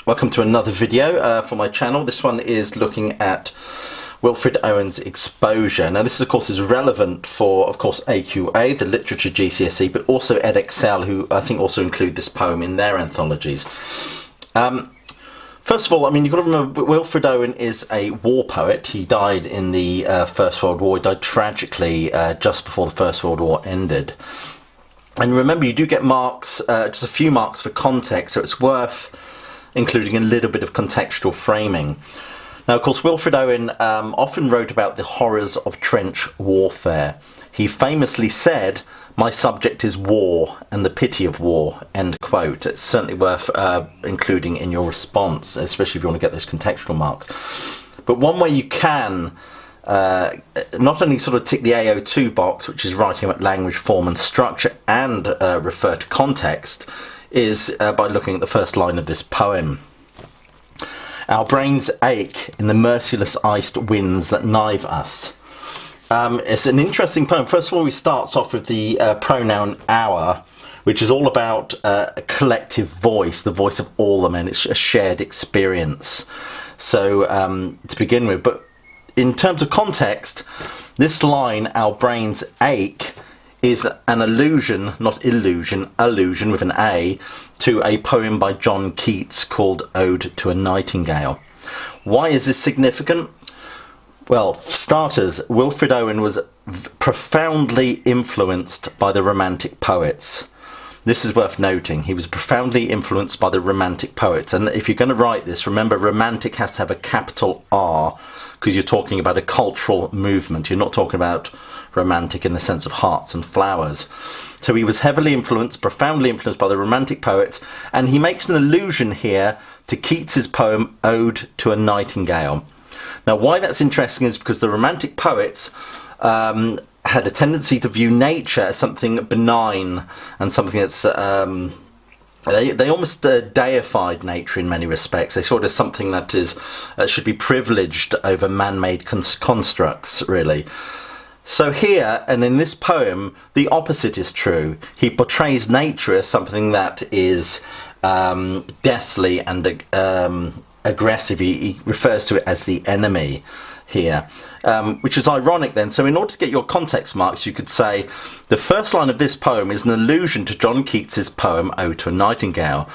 Welcome to another video for my channel. This one is looking at Wilfred Owen's Exposure. Now this of course is relevant for AQA, the literature GCSE, but also Edexcel, who I think also include this poem in their anthologies. First of all, I mean, you've got to remember Wilfred Owen is a war poet. He died in the First World War. He died tragically just before the First World War ended. And remember, you do get marks, just a few marks for context, so it's worth including a little bit of contextual framing. Now, of course, Wilfred Owen often wrote about the horrors of trench warfare. He famously said, "My subject is war and the pity of war," end quote. It's certainly worth including in your response, especially if you want to get those contextual marks. But one way you can not only sort of tick the AO2 box, which is writing about language, form and structure, and refer to context, is by looking at the first line of this poem. "Our brains ache in the merciless iced winds that knife us." It's an interesting poem. First of all, he starts off with the pronoun our, which is all about a collective voice, the voice of all the men. It's a shared experience. So to begin with, but in terms of context, this line, "our brains ache," is an allusion, not illusion, allusion with an A, to a poem by John Keats called Ode to a Nightingale. Why is this significant? Well, for starters, Wilfred Owen was profoundly influenced by the Romantic poets. This is worth noting. He was profoundly influenced by the Romantic poets. And if you're going to write this, remember Romantic has to have a capital R, because you're talking about a cultural movement. You're not talking about romantic in the sense of hearts and flowers. So he was heavily influenced, profoundly influenced by the Romantic poets, and he makes an allusion here to Keats's poem Ode to a Nightingale. Now, why that's interesting is because the Romantic poets had a tendency to view nature as something benign and something that's they almost deified nature in many respects. They saw it as something that is should be privileged over man-made constructs, really. So here, and in this poem, the opposite is true. He portrays nature as something that is deathly and aggressive. He refers to it as the enemy here, which is ironic then. So in order to get your context marks, you could say the first line of this poem is an allusion to John Keats's poem Ode to a Nightingale.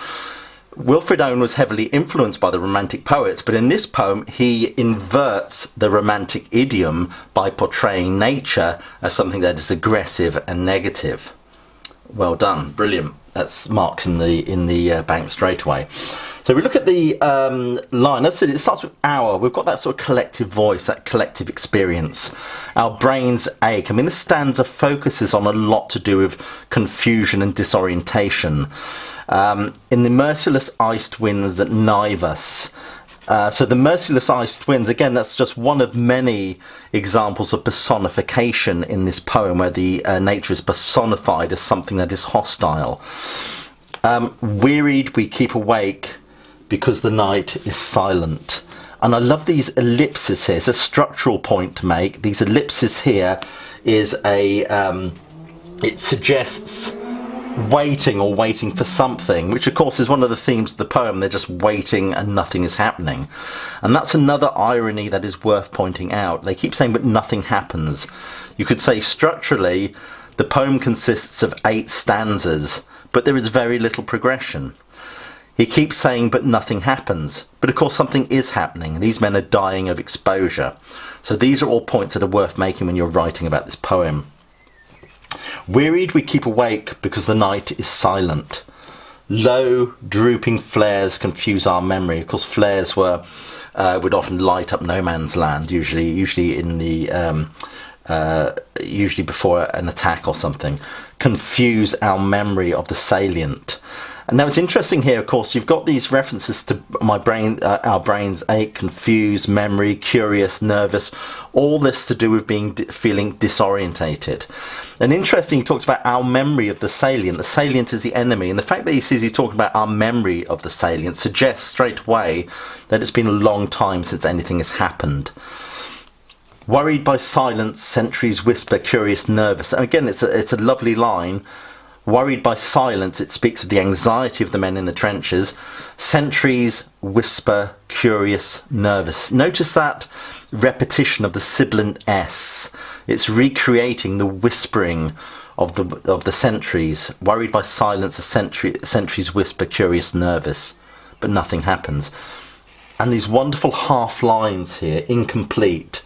Wilfred Owen was heavily influenced by the Romantic poets, but in this poem he inverts the Romantic idiom by portraying nature as something that is aggressive and negative. Well done, brilliant. That's marks in the bank straight away. So we look at the line. As I said, it starts with our. We've got that sort of collective voice, that collective experience. Our brains ache. I mean, this stanza focuses on a lot to do with confusion and disorientation. In the merciless iced winds that knife us. So the merciless iced winds, again, that's just one of many examples of personification in this poem, where the nature is personified as something that is hostile. Wearied we keep awake because the night is silent. And I love these ellipses here. It's a structural point to make. These ellipses here is it suggests waiting for something, which of course is one of the themes of the poem. They're just waiting and nothing is happening. And that's another irony that is worth pointing out. They keep saying but nothing happens. You could say structurally the poem consists of 8 stanzas, but there is very little progression. He keeps saying but nothing happens, but of course something is happening. These men are dying of exposure. So these are all points that are worth making when you're writing about this poem. Wearied we keep awake because the night is silent. Low drooping flares confuse our memory. Of course, flares would often light up no man's land, usually in the usually before an attack or something. Confuse our memory of the salient. And now it's interesting here, of course, you've got these references to my brain, our brains ache, confused, memory, curious, nervous, all this to do with feeling disorientated. And interesting, he talks about our memory of the salient. The salient is the enemy, and the fact that he says he's talking about our memory of the salient suggests straight away that it's been a long time since anything has happened. Worried by silence, sentries whisper, curious, nervous. And again, it's a lovely line. Worried by silence, it speaks of the anxiety of the men in the trenches. Sentries whisper, curious, nervous. Notice that repetition of the sibilant S. It's recreating the whispering of the sentries. Worried by silence, the sentries whisper, curious, nervous, but nothing happens. And these wonderful half lines here, incomplete,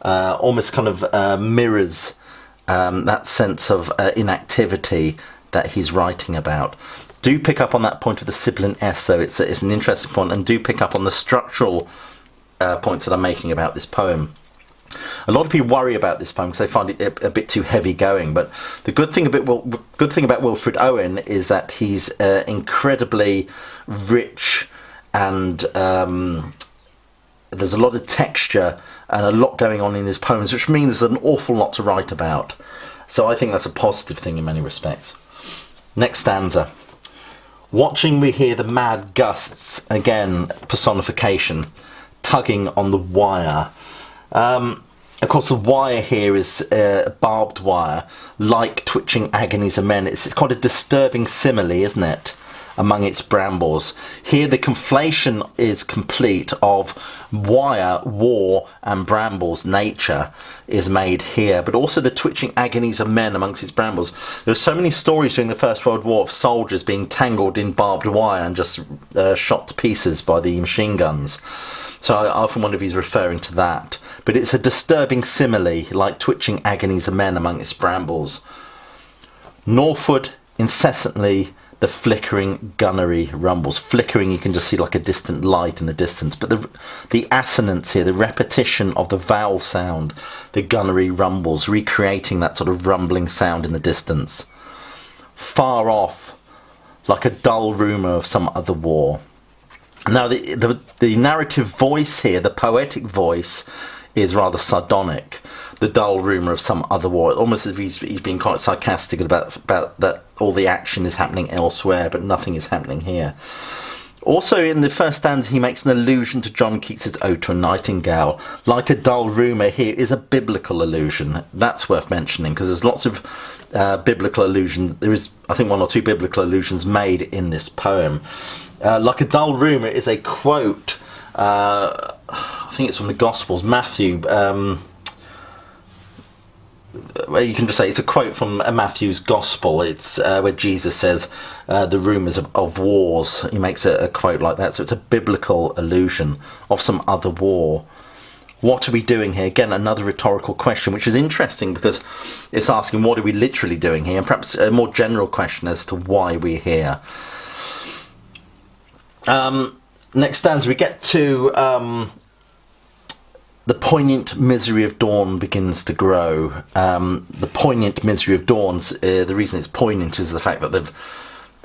almost kind of mirrors that sense of inactivity that he's writing about. Do pick up on that point of the sibilant S, though. It's an interesting point, and do pick up on the structural points that I'm making about this poem. A lot of people worry about this poem because they find it a bit too heavy going, but the good thing about Wilfred Owen is that he's incredibly rich, and there's a lot of texture and a lot going on in his poems, which means there's an awful lot to write about. So I think that's a positive thing in many respects. Next stanza. Watching we hear the mad gusts, again, personification, tugging on the wire. Of course, the wire here is barbed wire, like twitching agonies of men. It's quite a disturbing simile, isn't it, among its brambles. Here the conflation is complete of wire, war, and brambles. Nature is made here, but also the twitching agonies of men amongst its brambles. There are so many stories during the First World War of soldiers being tangled in barbed wire and just shot to pieces by the machine guns. So I often wonder if he's referring to that. But it's a disturbing simile, like twitching agonies of men among its brambles. Northward, incessantly, the flickering gunnery rumbles. Flickering, you can just see like a distant light in the distance. But the assonance here, the repetition of the vowel sound, the gunnery rumbles, recreating that sort of rumbling sound in the distance. Far off, like a dull rumour of some other war. Now, the narrative voice here, the poetic voice, is rather sardonic. The dull rumour of some other war, almost as if he's being quite sarcastic about that all the action is happening elsewhere, but nothing is happening here. Also, in the first stanza, he makes an allusion to John Keats's Ode to a Nightingale. Like a dull rumour here is a biblical allusion. That's worth mentioning, because there's lots of biblical allusions. There is, I think, one or two biblical allusions made in this poem. Like a dull rumour is a quote, I think it's from the Gospels, Matthew, where you can just say it's a quote from Matthew's Gospel. It's where Jesus says the rumours of wars. He makes a quote like that, so it's a biblical allusion of some other war. What are we doing here? Again, another rhetorical question, which is interesting because it's asking what are we literally doing here, and perhaps a more general question as to why we're here. Next stanza, we get to the poignant misery of dawn begins to grow. The poignant misery of dawns, the reason it's poignant is the fact that they've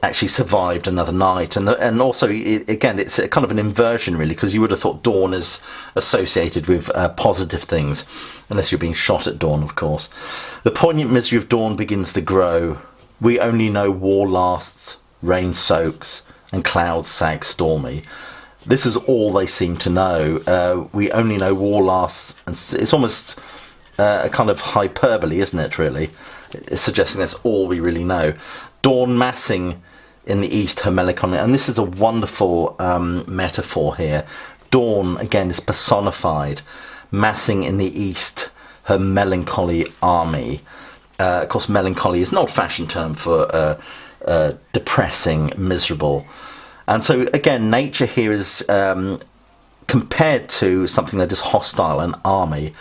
actually survived another night. And also, again, it's a kind of an inversion, really, because you would have thought dawn is associated with positive things, unless you're being shot at dawn, of course. The poignant misery of dawn begins to grow. We only know war lasts, rain soaks, and clouds sag stormy. This is all they seem to know. We only know war lasts, and it's almost a kind of hyperbole, isn't it, really? It's suggesting that's all we really know. Dawn massing in the east, her melancholy, and this is a wonderful metaphor here. Dawn, again, is personified, massing in the east, her melancholy army. Of course, melancholy is an old-fashioned term for depressing, miserable. And so again, nature here is compared to something that is hostile, an army.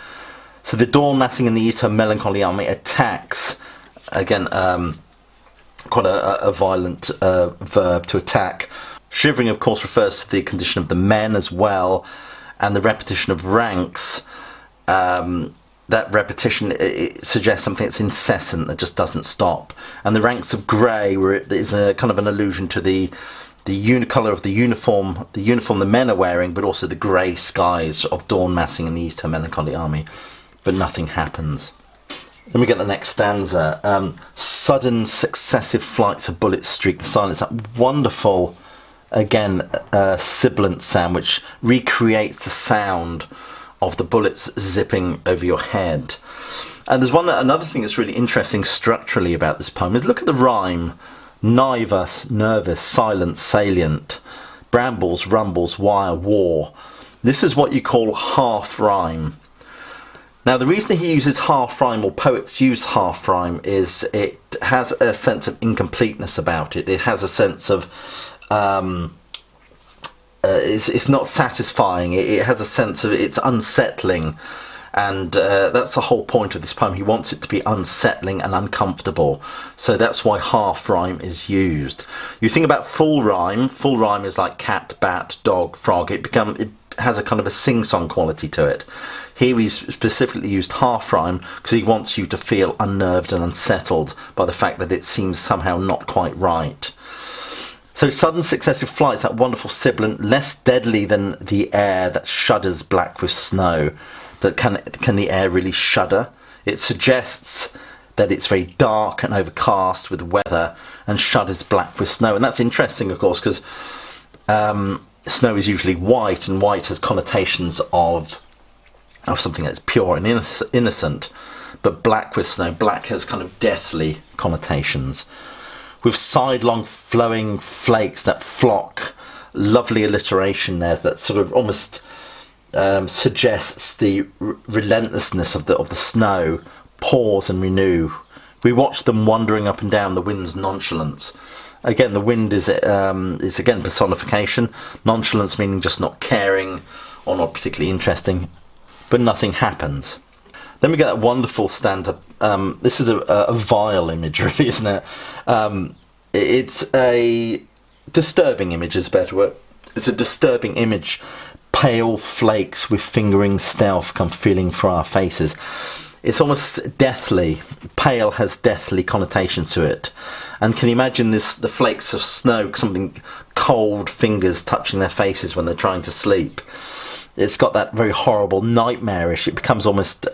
So the dawn massing in the east, her melancholy army attacks. Again, quite a violent verb, to attack. Shivering, of course, refers to the condition of the men as well, and the repetition of ranks. That repetition, it suggests something that's incessant, that just doesn't stop. And the ranks of grey, where it is a kind of an allusion to the colour of the uniform the men are wearing, but also the grey skies of dawn massing in the east, her melancholy army. But nothing happens. Then we get the next stanza. Sudden successive flights of bullets streak the silence. That wonderful, again, sibilant sound, which recreates the sound of the bullets zipping over your head. And there's another thing that's really interesting structurally about this poem is look at the rhyme. Nervous, silent, salient, brambles, rumbles, wire, war. This is what you call half rhyme. Now the reason he uses half rhyme, or poets use half rhyme, is it has a sense of incompleteness about it. It has a sense of it's not satisfying. It has a sense of it's unsettling. And that's the whole point of this poem. He wants it to be unsettling and uncomfortable. So that's why half rhyme is used. You think about full rhyme. Full rhyme is like cat, bat, dog, frog. It has a kind of a sing-song quality to it. Here he's specifically used half rhyme because he wants you to feel unnerved and unsettled by the fact that it seems somehow not quite right. So sudden successive flights, that wonderful sibilant, less deadly than the air that shudders black with snow. That can the air really shudder? It suggests that it's very dark and overcast with weather and shudders black with snow. And that's interesting, of course, because snow is usually white, and white has connotations of something that's pure and innocent. But black with snow, black has kind of deathly connotations. With sidelong flowing flakes that flock, lovely alliteration there that sort of almost suggests the relentlessness of the snow. Pause and renew. We watch them wandering up and down the wind's nonchalance. Again, the wind is again personification. Nonchalance meaning just not caring or not particularly interesting, but nothing happens. Then we get that wonderful stanza. This is a vile image, really, isn't it? It's a disturbing image, is a better word. It's a disturbing image. Pale flakes with fingering stealth come feeling for our faces. It's almost deathly. Pale has deathly connotations to it. And can you imagine the flakes of snow, something cold fingers touching their faces when they're trying to sleep? It's got that very horrible nightmarish. It becomes almost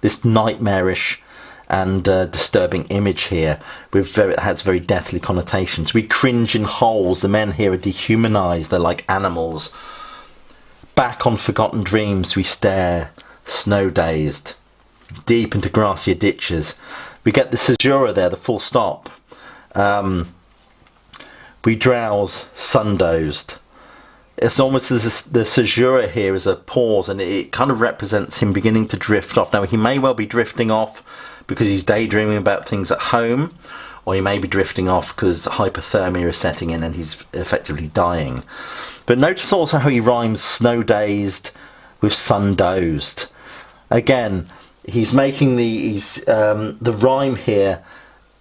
this nightmarish and disturbing image here. It has very deathly connotations. We cringe in holes. The men here are dehumanized. They're like animals. Back on forgotten dreams we stare, snow-dazed, deep into grassier ditches. We get the caesura there, the full stop. We drowse, sun-dozed. It's almost as the caesura here is a pause, and it kind of represents him beginning to drift off. Now, he may well be drifting off because he's daydreaming about things at home, or he may be drifting off because hypothermia is setting in and he's effectively dying. But notice also how he rhymes snow-dazed with sun-dozed. Again, he's making the rhyme here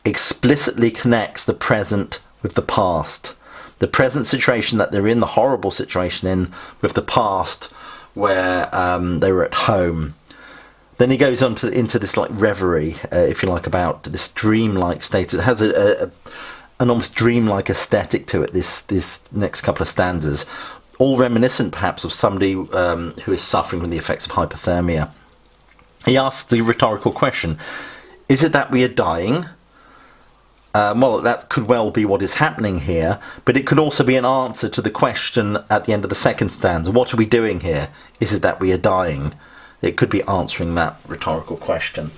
explicitly connects the present with the past. The present situation that they're in, the horrible situation in, with the past where they were at home. Then he goes on into this like reverie, if you like, about this dreamlike state. It has an almost dreamlike aesthetic to it, this next couple of stanzas, all reminiscent perhaps of somebody who is suffering from the effects of hypothermia. He asks the rhetorical question, is it that we are dying? Well, that could well be what is happening here, but it could also be an answer to the question at the end of the second stanza. What are we doing here? Is it that we are dying? It could be answering that rhetorical question.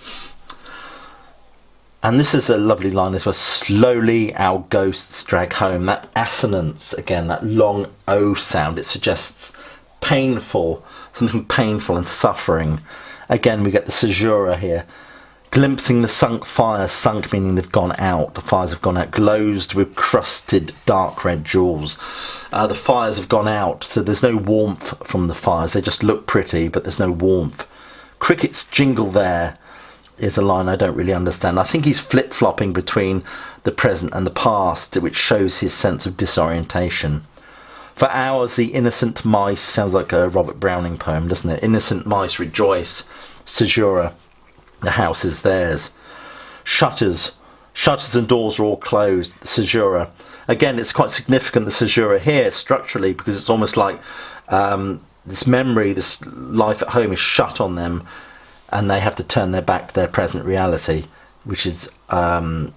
And this is a lovely line as well. Slowly our ghosts drag home. That assonance, again, that long O sound, it suggests painful, something painful and suffering. Again, we get the caesura here. Glimpsing the sunk fires, sunk meaning they've gone out. The fires have gone out, glozed with crusted dark red jewels. The fires have gone out, so there's no warmth from the fires. They just look pretty, but there's no warmth. Crickets jingle there is a line I don't really understand. I think he's flip-flopping between the present and the past, which shows his sense of disorientation. For hours, the innocent mice, sounds like a Robert Browning poem, doesn't it? Innocent mice rejoice, caesura. The house is theirs. Shutters and doors are all closed. The caesura. Again, it's quite significant, the caesura here, structurally, because it's almost like this memory, this life at home is shut on them, and they have to turn their back to their present reality, which is dying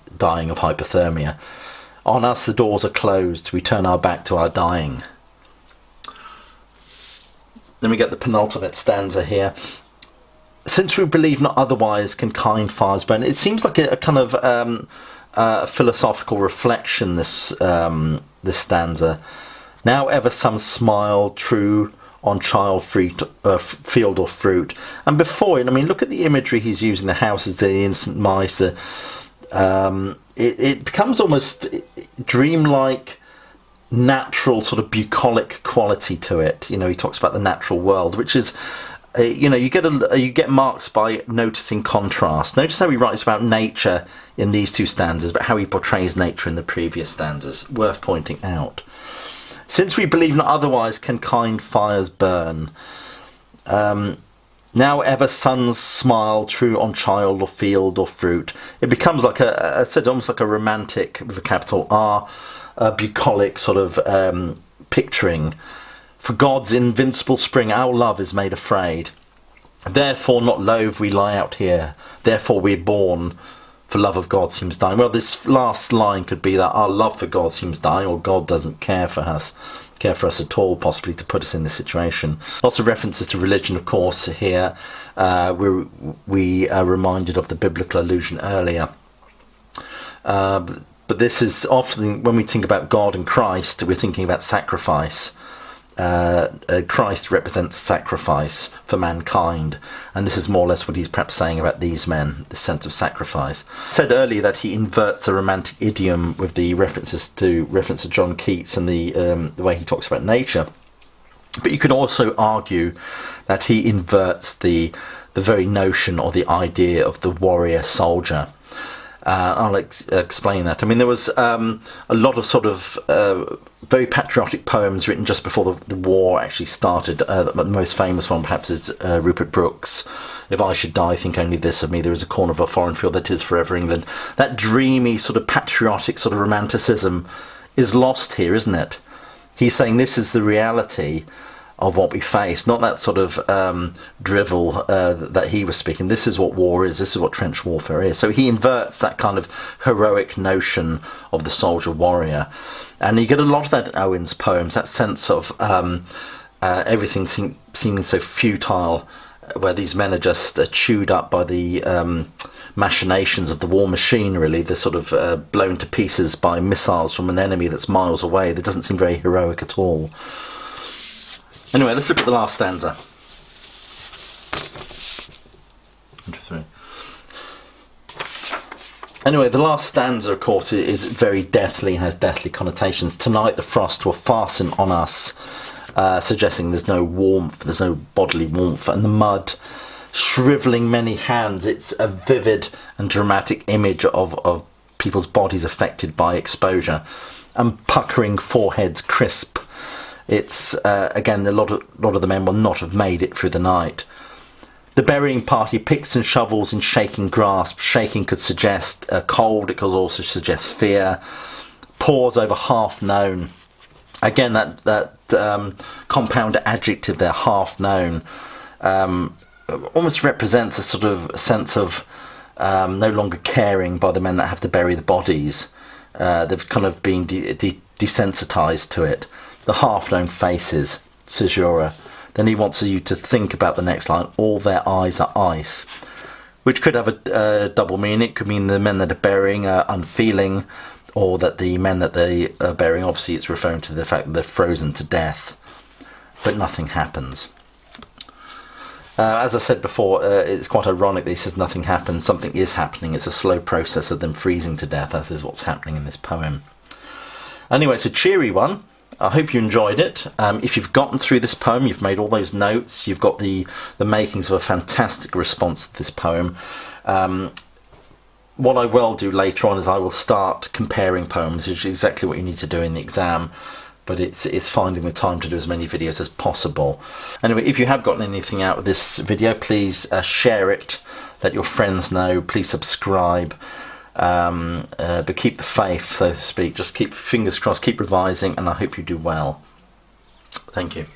of hypothermia. On us, the doors are closed. We turn our back to our dying. Then we get the penultimate stanza here. Since we believe not otherwise, can kind fires burn. It seems like a kind of philosophical reflection, this stanza. Now ever some smile true on child fruit, field or fruit. And before it, I mean, look at the imagery he's using, the houses, the innocent mice. It becomes almost dreamlike, natural, sort of bucolic quality to it. You know, he talks about the natural world, which is, you know, you get marks by noticing contrast. Notice how he writes about nature in these two stanzas, but how he portrays nature in the previous stanzas. Worth pointing out. Since we believe not otherwise, can kind fires burn. Now ever suns smile true on child or field or fruit. It becomes like I said, almost like a romantic, with a capital R, a bucolic sort of picturing. For God's invincible spring, our love is made afraid. Therefore not loath we lie out here. Therefore we're born. For love of God seems dying. Well, this last line could be that our love for God seems dying, or God doesn't care for us at all, possibly, to put us in this situation. Lots of references to religion, of course, here. We are reminded of the biblical allusion earlier. But this is often, when we think about God and Christ, we're thinking about sacrifice. Christ represents sacrifice for mankind, and this is more or less what he's perhaps saying about these men, the sense of sacrifice. I said earlier that he inverts the romantic idiom with the reference to John Keats and the way he talks about nature, but you could also argue that he inverts the very notion or the idea of the warrior soldier. I'll explain that. I mean, there was a lot of sort of very patriotic poems written just before the war actually started. The most famous one perhaps is Rupert Brooke's If I Should Die, Think Only This of Me, There Is a Corner of a Foreign Field That Is Forever England. That dreamy sort of patriotic sort of romanticism is lost here, isn't it? He's saying this is the reality of what we face, not that sort of drivel that he was speaking. This is what war is, this is what trench warfare is. So he inverts that kind of heroic notion of the soldier warrior. And you get a lot of that in Owen's poems, that sense of everything seeming so futile, where these men are just chewed up by the machinations of the war machine, really. They're sort of blown to pieces by missiles from an enemy that's miles away. That doesn't seem very heroic at all. Anyway, let's look at the last stanza. 1, 2, 3. Anyway, the last stanza, of course, is very deathly, has deathly connotations. Tonight the frost will fasten on us, suggesting there's no warmth, there's no bodily warmth, and the mud shrivelling many hands. It's a vivid and dramatic image of people's bodies affected by exposure, and puckering foreheads crisp. It's again, a lot of the men will not have made it through the night. The burying party picks and shovels in shaking grasp. Shaking could suggest cold, it could also suggest fear. Pause over half known. Again, that compound adjective there, half known, almost represents a sort of sense of no longer caring by the men that have to bury the bodies. They've kind of been desensitized to it. The half-known faces, caesura. Then he wants you to think about the next line, all their eyes are ice, which could have a double meaning. It could mean the men that are burying are unfeeling, or that the men that they are burying, obviously it's referring to the fact that they're frozen to death, but nothing happens. As I said before, it's quite ironic that he says nothing happens. Something is happening. It's a slow process of them freezing to death. That is what's happening in this poem. Anyway, it's a cheery one. I hope you enjoyed it. If you've gotten through this poem, you've made all those notes, you've got the makings of a fantastic response to this poem. What I will do later on is I will start comparing poems, which is exactly what you need to do in the exam, but it's finding the time to do as many videos as possible. Anyway, if you have gotten anything out of this video, please share it, let your friends know, please subscribe. But keep the faith, so to speak. Just keep fingers crossed, keep revising, and I hope you do well. Thank you.